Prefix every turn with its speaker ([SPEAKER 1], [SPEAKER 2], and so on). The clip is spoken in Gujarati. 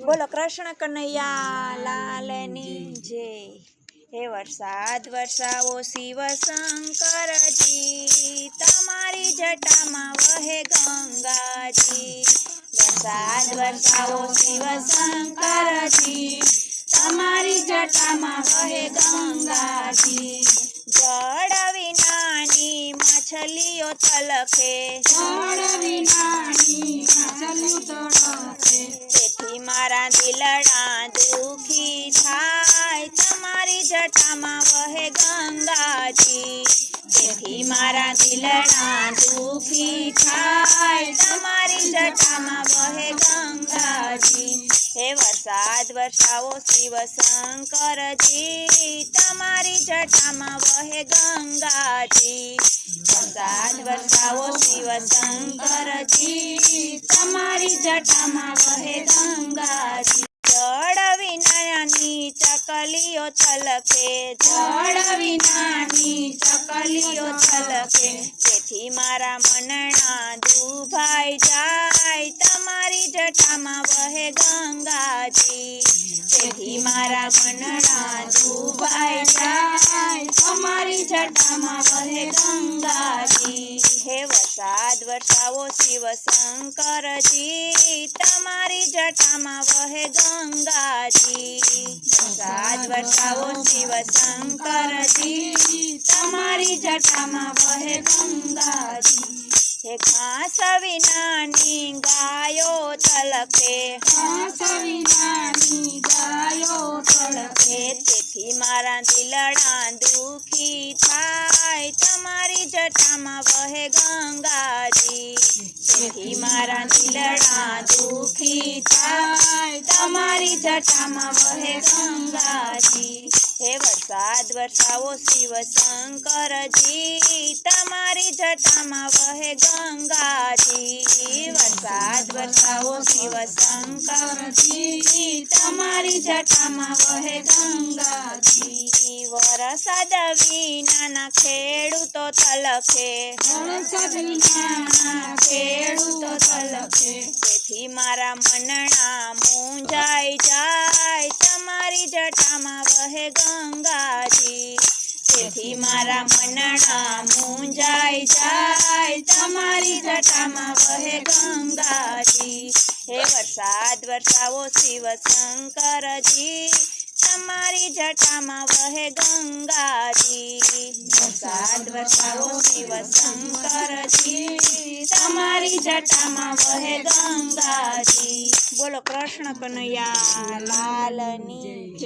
[SPEAKER 1] બોલો કૃષ્ણ કનૈયા લાલની જય। હે વરસાદ વરસાવો શિવ શંકરજી, તમારી જટામાં વહે ગંગાજી। વરસાદ વરસાવો શિવ શંકરજી, તમારી જટામાં વહે ગંગાજી। જળ વિનાની માછલીઓ તલખે,
[SPEAKER 2] જળ વિનાની માછલીઓ તળપે,
[SPEAKER 1] તેથી મારા દિલડા દુખી થાય, તમારી જટામાં વહે ગંગાજી। તેથી મારા દિલડા દુખી થાય, તમારી જટામાં વહે ગંગાજી। હે વરસાદ વરસાવો શિવ શંકરજી, તમારી જટામાં વહે ગંગાજી। વરસાદ વરસાવો શિવ શંકરજી, તમારી જટામાં વહે ગંગાજી। જળ વિનાની ચકલીઓ તલખે,
[SPEAKER 2] જળ વિનાની ચકલીઓ
[SPEAKER 1] તલખે, તેથી મારા મનના દુભાઈ જાય, તમારી જટામાં વહે ગંગાજી। તેથી મારા મનના દુભાઈ જાય, તમારી જટામાં વહે ગંગાજી। હે વરસાદ વરસાવો શિવ શંકરજી, તમારી જટામાં વહે ગંગાજી। વરસાદ વરસાવો શિવ શંકરજી, તમારી જટામાં વહે ગંગાજી। હે ઘાસ વિનાની ગાયો તલખે,
[SPEAKER 2] ઘાસ વિનાની ગાયો તળપે,
[SPEAKER 1] તેથી મારા દિલડા દુખી થાય, તમારી જટામાં વહે ગંગાજી। તેથી મારા દિલડા દુખી થાય, તમારી જટામાં વહે ગંગાજી। હે વરસાદ વરસાવો શિવ શંકરજી, તમારી જટામાં વહે ગંગાજી। વરસાદ વરસાવો શિવ શંકરજી, તમારી જટામાં વહે ગંગાજી। વરસાદ વિનાના ખેડૂતો તલખે,
[SPEAKER 2] વરસાદ વિનાના
[SPEAKER 1] ખેડૂતો તલખે, તેથી મારા મનના મૂંઝાઈ જાય, તમારી જટામાં વહે ગંગાજી। તેથી મારા મનના મૂંઝાઈ જાય, તમારી જટામાં વહે ગંગાજી। હે વરસાદ વરસાવો શિવ શંકરજી, તમારી જટામાં વહે ગંગાજી। વરસાદ વરસાવો શિવ શંકરજી, તમારી જટામાં વહે ગંગાજી। બોલો કૃષ્ણ કનૈયા લાલની